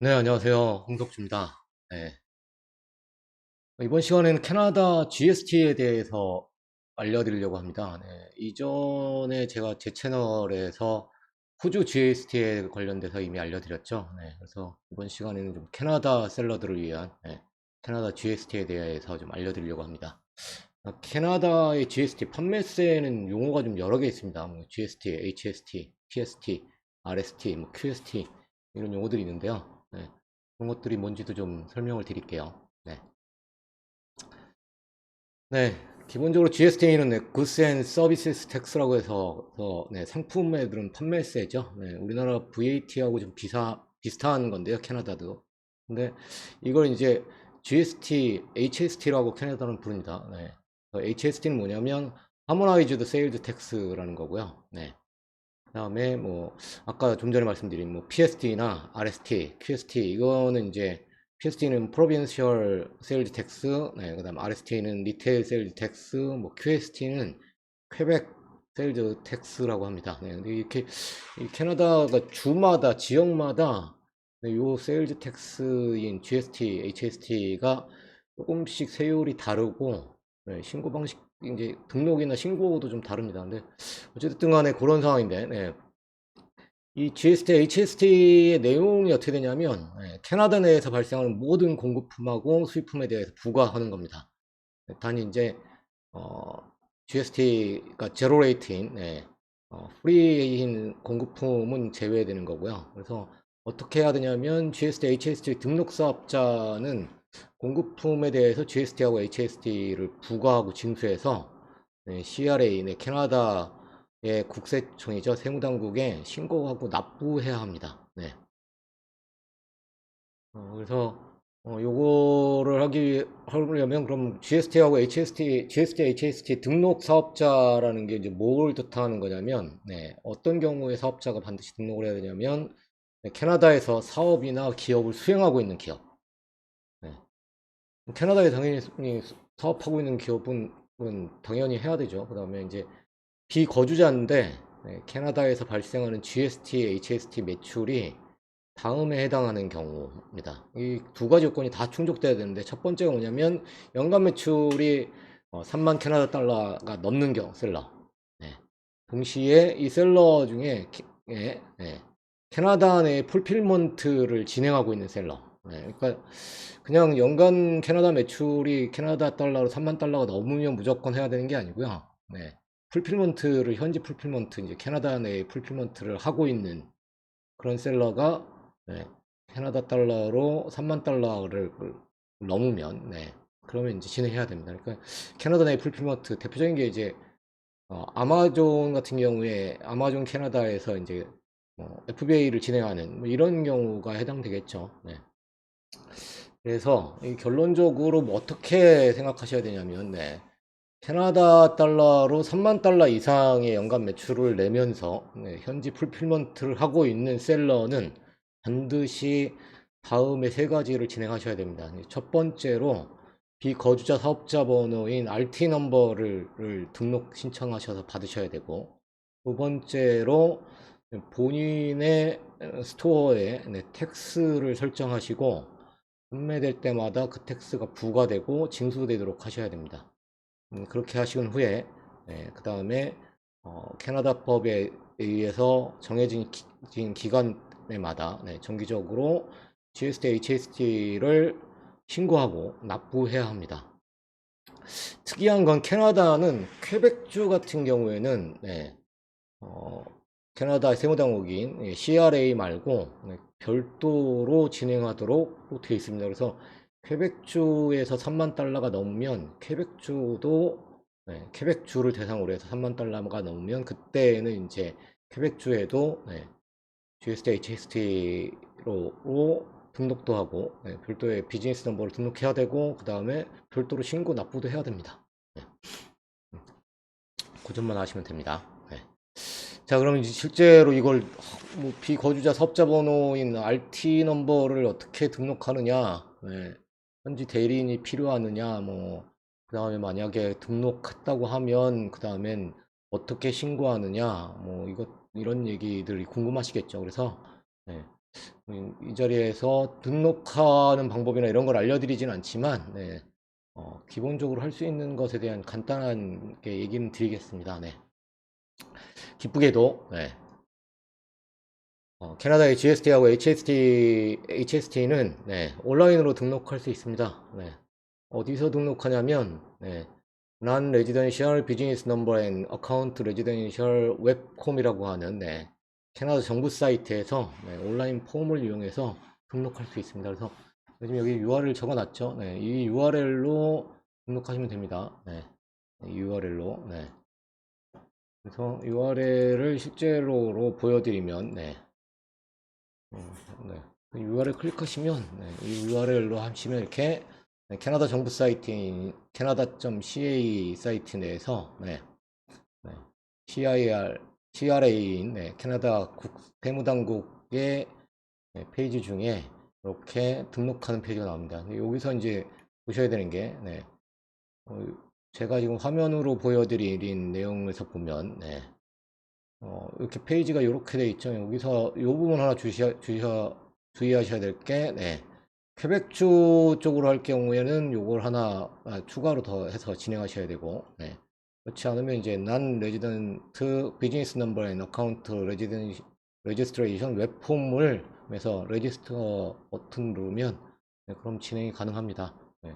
네, 안녕하세요. 홍석주입니다. 네. 이번 시간에는 캐나다 GST에 대해서 알려드리려고 합니다. 네, 이전에 제가 제 채널에서 호주 GST에 관련돼서 이미 알려드렸죠. 네, 그래서 이번 시간에는 좀 캐나다 셀러들을 위한 캐나다 GST에 대해서 좀 알려드리려고 합니다. 캐나다의 GST 판매세는 용어가 좀 여러 개 있습니다. 뭐 GST, HST, PST, RST, 뭐 QST 이런 용어들이 있는데요. 네, 그런 것들이 뭔지도 좀 설명을 드릴게요. 네, 네, 기본적으로 GST는 Goods and Services Tax라고 해서 네, 상품에 들은 판매세죠. 네, 우리나라 VAT하고 좀 비슷한 건데요, 캐나다도. 근데 이걸 이제 GST, HST라고 캐나다는 부릅니다. 네. HST는 뭐냐면 Harmonized Sales Tax라는 거고요. 네. 그다음에 뭐 아까 좀 전에 말씀드린 뭐 PST나 RST, QST 이거는 이제 PST는 Provincial Sales Tax, 네, 그다음 RST는 Retail Sales Tax, 뭐 QST는 Quebec Sales Tax라고 합니다. 네, 근데 이렇게 이 캐나다가 주마다 지역마다 네, 요 세일즈 텍스인 GST, HST가 조금씩 세율이 다르고 네, 신고 방식 이제 등록이나 신고도 좀 다릅니다. 근데 어쨌든 간에 그런 상황인데 네. 이 GST, HST의 내용이 어떻게 되냐면 캐나다 내에서 발생하는 모든 공급품하고 수입품에 대해서 부과하는 겁니다. 단위 이제 어, GST가 제로 레이트인 프리인 공급품은 제외되는 거고요. 그래서 어떻게 해야 되냐면 GST, HST 등록 사업자는 공급품에 대해서 GST하고 HST를 부과하고 징수해서 CRA, 캐나다의 국세청이죠. 세무당국에 신고하고 납부해야 합니다. 네. 그래서 요거를 하려면 그럼 GST하고 GST, HST 등록 사업자라는 게 이제 뭘 뜻하는 거냐면, 네, 어떤 경우에 사업자가 반드시 등록을 해야 되냐면, 네, 캐나다에서 사업이나 기업을 수행하고 있는 기업. 네. 캐나다에 당연히 사업하고 있는 기업은 당연히 해야 되죠. 그 다음에 이제 비거주자인데, 네, 캐나다에서 발생하는 GST, HST 매출이 다음에 해당하는 경우입니다. 이 두 가지 요건이 다 충족돼야 되는데 첫 번째가 뭐냐면 연간 매출이 3만 캐나다 달러가 넘는 경우 셀러. 네. 동시에 이 셀러 중에 캐나다 내 풀필먼트를 진행하고 있는 셀러. 네. 그러니까 그냥 연간 캐나다 매출이 캐나다 달러로 3만 달러가 넘으면 무조건 해야 되는 게 아니고요. 네. 풀필먼트를 현지 풀필먼트 이제 캐나다 내 풀필먼트를 하고 있는 그런 셀러가 네, 캐나다 달러로 3만 달러를 넘으면 그러면 이제 진행해야 됩니다. 그러니까 캐나다 내 풀필먼트 대표적인 게 이제 아마존 같은 경우에 아마존 캐나다에서 이제 FBA를 진행하는 뭐 이런 경우가 해당되겠죠. 네. 그래서 결론적으로 뭐 어떻게 생각하셔야 되냐면 캐나다 달러로 3만 달러 이상의 연간 매출을 내면서 현지 풀필먼트를 하고 있는 셀러는 반드시 다음에 세 가지를 진행하셔야 됩니다. 첫 번째로 비거주자 사업자 번호인 RT 넘버를 등록 신청하셔서 받으셔야 되고, 두 번째로 본인의 스토어에 텍스를 설정하시고 판매될 때마다 그 텍스가 부과되고 징수되도록 하셔야 됩니다. 그렇게 하신 후에 그 다음에 캐나다법에 의해서 정해진 기간마다 정기적으로 GST, HST를 신고하고 납부해야 합니다. 특이한 건 캐나다는 퀘벡주 같은 경우에는 어, 캐나다 세무당국인 CRA 말고 별도로 진행하도록 되어 있습니다. 그래서 퀘벡주에서 3만 달러가 넘으면 퀘벡주를 대상으로 해서 3만 달러가 넘으면 그때는 이제 퀘벡주에도 GST, HST로 등록도 하고 별도의 비즈니스 넘버를 등록해야 되고 그 다음에 별도로 신고 납부도 해야 됩니다. 네. 그 점만 아시면 됩니다. 네. 자, 그럼 이제 실제로 이걸 뭐 비거주자 사업자 번호인 RT 넘버를 어떻게 등록하느냐, 현지 대리인이 필요하느냐, 뭐, 그 다음에 만약에 등록했다고 하면, 그 다음엔 어떻게 신고하느냐, 뭐, 이런 얘기들이 궁금하시겠죠. 그래서, 네, 이 자리에서 등록하는 방법이나 이런 걸 알려드리진 않지만, 네, 기본적으로 할 수 있는 것에 대한 간단한 얘기는 드리겠습니다. 네. 기쁘게도, 네, 캐나다의 GST하고 HST는 네, 온라인으로 등록할 수 있습니다. 네. 어디서 등록하냐면, 네, Non-Residential Business Number and Account Residential Webcom이라고 하는 네, 캐나다 정부 사이트에서 네, 온라인 폼을 이용해서 등록할 수 있습니다. 그래서 요즘 여기 URL 적어놨죠. 네, 이 URL로 등록하시면 됩니다. 네, URL로. 네. 그래서 URL을 실제로 보여드리면, 네, 네. 그 URL 클릭하시면, 네, 이 URL로 하시면 이렇게 네, 캐나다 정부 사이트인 canada.ca 사이트 내에서 네, 네, CRA인 네, 캐나다 세무당국의 네, 페이지 중에 이렇게 등록하는 페이지가 나옵니다. 여기서 이제 보셔야 되는 게 네, 제가 지금 화면으로 보여드린 내용에서 보면 네, 이렇게 페이지가 이렇게 돼 있죠. 여기서 이 부분 하나 주의하셔야 될 게 네, 퀘벡주 쪽으로 할 경우에는 요걸 하나 추가로 더 해서 진행하셔야 되고 네. 그렇지 않으면 이제 Non-Resident Business Number and Account Registration 웹폼을 해서 레지스터 버튼 누르면 네, 그럼 진행이 가능합니다. 네.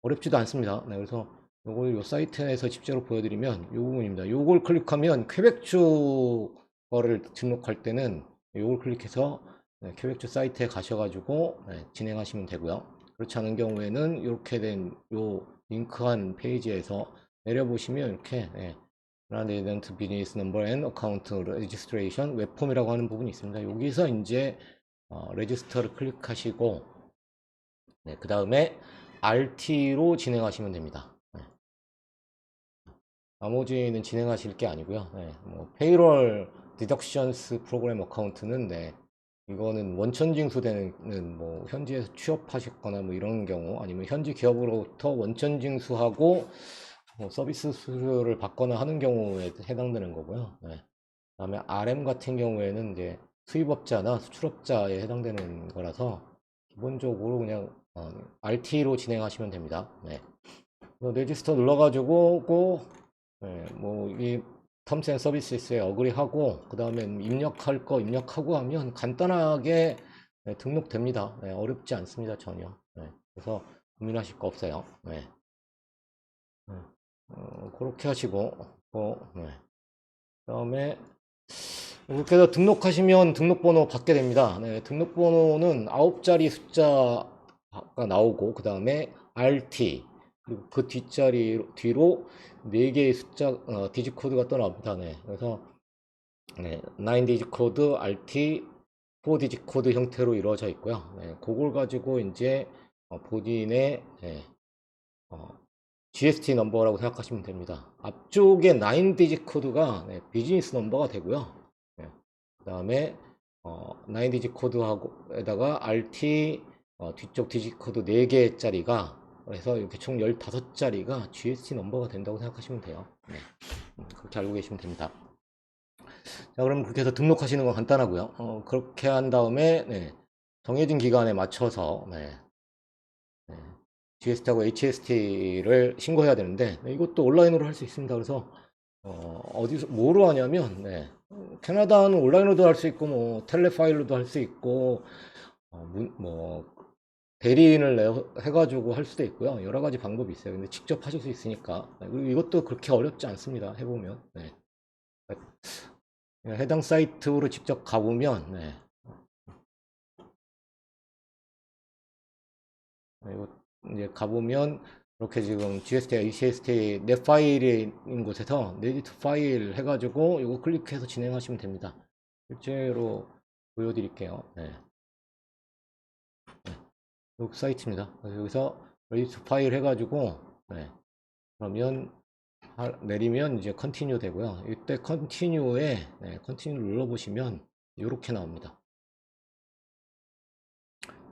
어렵지도 않습니다. 네, 그래서 요걸 요 사이트에서 직접으로 보여드리면 요 부분입니다. 요걸 클릭하면 퀘벡주 거를 등록할 때는 요걸 클릭해서 네, 퀘벡주 사이트에 가셔가지고 네, 진행하시면 되고요. 그렇지 않은 경우에는 이렇게 된 요 링크한 페이지에서 내려보시면 이렇게 네, Resident Business Number and Account Registration 웹폼이라고 하는 부분이 있습니다. 여기서 이제 레지스터를 클릭하시고 네, 그 다음에 RT로 진행하시면 됩니다. 네. 나머지는 진행하실 게 아니고요. 네, 뭐 페이롤 디덕션스 프로그램 어카운트는 네, 이거는 원천 징수되는 뭐 현지에서 취업하셨거나 뭐 이런 경우 아니면 현지 기업으로부터 원천 징수하고 뭐 서비스 수수료를 받거나 하는 경우에 해당되는 거고요. 네. 그다음에 RM 같은 경우에는 이제 수입업자나 수출업자에 해당되는 거라서 기본적으로 그냥 RT로 진행하시면 됩니다. 네. 레지스터 눌러가지고 네, 뭐이 텀스 앤 서비스에 어그리하고 그 다음에 입력할 거 입력하고 하면 간단하게 네, 등록됩니다. 네, 어렵지 않습니다 전혀. 네, 그래서 고민하실 거 없어요. 네. 그렇게 하시고 네. 그다음에 이렇게 해서 등록하시면 등록번호 받게 됩니다. 네, 등록번호는 9자리 숫자가 나오고 그 다음에 RT 그리고 그 뒤로 4개의 숫자 디지 코드가 또 나옵니다. 네, 그래서 네, 9 디지 코드, RT, 4 디지 코드 형태로 이루어져 있고요. 네, 그걸 가지고 이제 본인의 네, GST 넘버라고 생각하시면 됩니다. 앞쪽에 9 디지 코드가 네, 비즈니스 넘버가 되고요. 네, 그 다음에 9 디지 코드하고에다가 RT 뒤쪽 디지 코드 4개짜리가 그래서 이렇게 총 15자리가 GST 넘버가 된다고 생각하시면 돼요. 네, 그렇게 알고 계시면 됩니다. 자, 그럼 그렇게 해서 등록하시는 건 간단하고요. 그렇게 한 다음에 네, 정해진 기간에 맞춰서 네, GST하고 HST를 신고해야 되는데 네, 이것도 온라인으로 할 수 있습니다. 그래서 어디서 뭐로 하냐면 네, 캐나다는 온라인으로도 할 수 있고 뭐 텔레파일로도 할 수 있고 뭐 대리인을 해가지고 할 수도 있고요. 여러 가지 방법이 있어요. 근데 직접 하실 수 있으니까 네, 그리고 이것도 그렇게 어렵지 않습니다. 해보면 네. 해당 사이트로 직접 가보면 네. 이거 이제 가보면 이렇게 지금 GST, HST 내 파일인 곳에서 네디트 파일 해가지고 이거 클릭해서 진행하시면 됩니다. 실제로 보여드릴게요. 네. 네. 이 사이트입니다. 그래서 여기서 네디트 파일 해가지고 네. 그러면 내리면 이제 컨티뉴 되고요. 이때 컨티뉴에 네, 컨티뉴 눌러보시면 이렇게 나옵니다.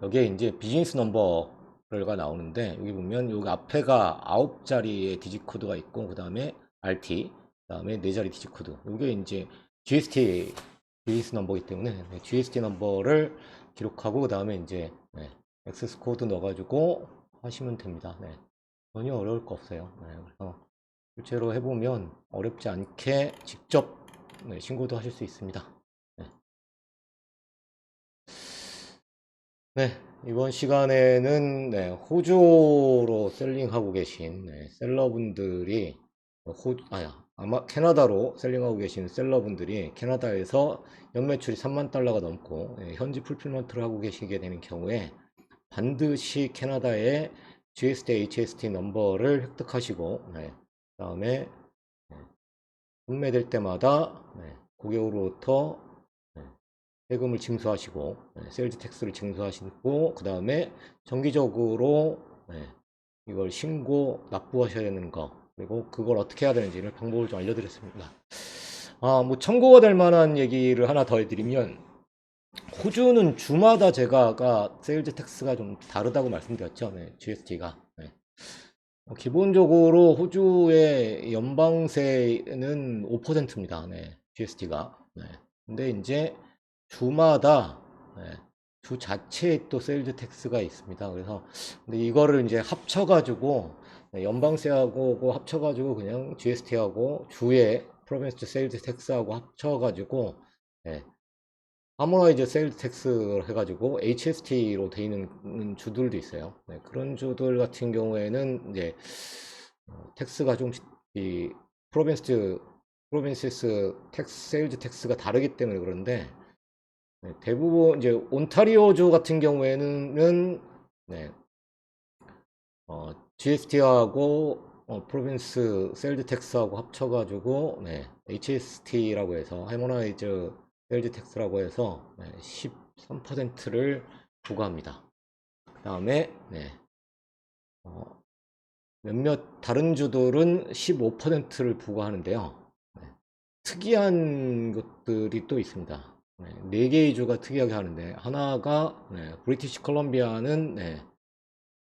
여기에 이제 비즈니스 넘버가 나오는데 여기 보면 여기 앞에가 9자리의 디지 코드가 있고 그 다음에 RT 그 다음에 4자리 디지 코드 이게 이제 GST GS 넘버이기 때문에 네, GST 넘버를 기록하고 그 다음에 이제 네, 액세스 코드 넣어가지고 하시면 됩니다. 네, 전혀 어려울 거 없어요. 네, 그래서 실제로 해보면 어렵지 않게 직접 네, 신고도 하실 수 있습니다. 네. 네, 이번 시간에는 네, 호주로 셀링하고 계신 네, 셀러분들이 아마 캐나다로 셀링하고 계신 셀러분들이 캐나다에서 연매출이 3만 달러가 넘고 현지 풀필먼트를 하고 계시게 되는 경우에 반드시 캐나다의 GST, HST 넘버를 획득하시고 그 다음에 판매될 때마다 고객으로부터 세금을 징수하시고 세일즈 텍스를 징수하시고 그 다음에 정기적으로 이걸 신고 납부하셔야 되는 거 그리고 그걸 어떻게 해야 되는지를 방법을 좀 알려드렸습니다. 뭐 참고가 될 만한 얘기를 하나 더 해드리면 호주는 주마다 제가 아까 세일즈 텍스가 좀 다르다고 말씀드렸죠. GST가 기본적으로 호주의 연방세는 5%입니다. GST가. 근데 이제 주마다 주 자체에 또 세일즈 텍스가 있습니다. 그래서 근데 이거를 이제 합쳐가지고 연방세하고 합쳐가지고 그냥 GST하고 주의 프로빈스 세일즈 텍스하고 합쳐가지고 하모나이즈 세일즈 텍스를 해가지고 HST로 돼 있는 주들도 있어요. 그런 주들 같은 경우에는 이제 텍스가 좀 이 프로빈시스 텍스 세일즈 텍스가 다르기 때문에 그런데 대부분 이제 온타리오주 같은 경우에는 GST하고 프로빈스 세일즈 텍스하고 합쳐가지고 HST라고 해서 하모나이즈 세일즈 텍스라고 해서 13%를 부과합니다. 그 다음에 몇몇 다른 주들은 15%를 부과하는데요. 특이한 것들이 또 있습니다. 4개의 주가 특이하게 하는데 하나가 브리티시 콜롬비아는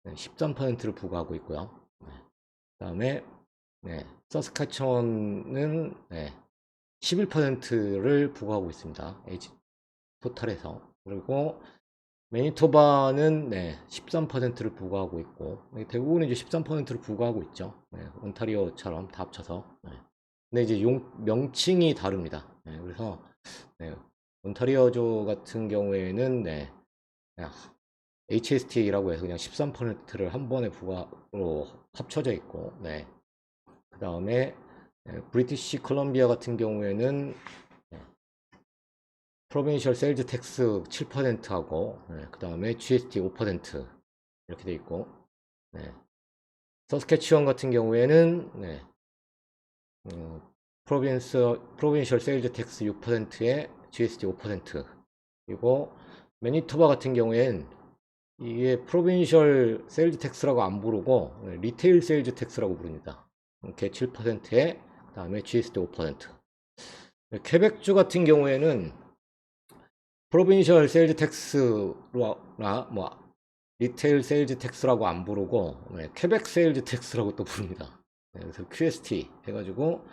13%를 부과하고 있고요. 그 다음에 서스카천은 11%를 부과하고 있습니다. 토탈에서. 그리고 매니토바는 13%를 부과하고 있고 대부분 이제 13%를 부과하고 있죠. 온타리오처럼 다 합쳐서. 근데 이제 명칭이 다릅니다. 그래서 온타리오주 같은 경우에는 HST라고 해서 그냥 13%를 한 번에 부과로 합쳐져 있고 그 다음에 브리티시 콜롬비아 같은 경우에는 프로빈셜 세일즈 텍스 7%하고 그 다음에 GST 5% 이렇게 돼 있고 서스캐치원 같은 경우에는 프로빈셜 세일즈 텍스 6%에 GST 5% 그리고 매니토바 같은 경우엔 이게 프로빈셜 세일즈 텍스라고 안 부르고 리테일 세일즈 텍스라고 부릅니다. 이렇게 7%에 그 다음에 GST 5% 퀘벡주 같은 경우에는 프로빈셜 세일즈 텍스라 뭐 리테일 세일즈 텍스라고 안 부르고 퀘벡 세일즈 텍스라고 또 부릅니다. 그래서 QST 해가지고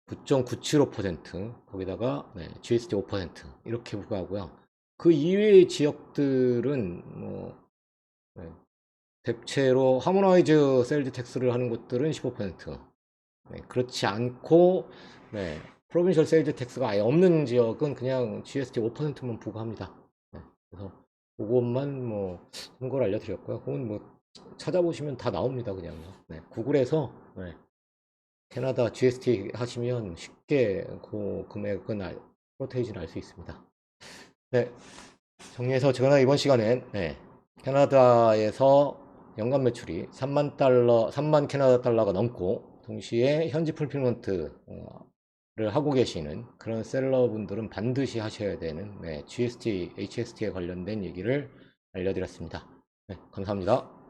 9.975% 거기다가 GST 5% 이렇게 부과하고요. 그 이외의 지역들은 뭐 대체로 하모나이즈 세일즈 텍스를 하는 곳들은 15% 그렇지 않고 프로빈셜 세일즈 텍스가 아예 없는 지역은 그냥 GST 5%만 부과합니다. 그래서 그것만 뭐 참고를 알려드렸고요. 그건 뭐 찾아보시면 다 나옵니다. 그냥 구글에서 캐나다 GST 하시면 쉽게 그 금액은 프로테이지는 알 수 있습니다. 정리해서 제가 이번 시간엔 캐나다에서 연간 매출이 3만 캐나다 달러가 넘고 동시에 현지 풀필먼트를 하고 계시는 그런 셀러분들은 반드시 하셔야 되는 GST, HST에 관련된 얘기를 알려드렸습니다. 감사합니다.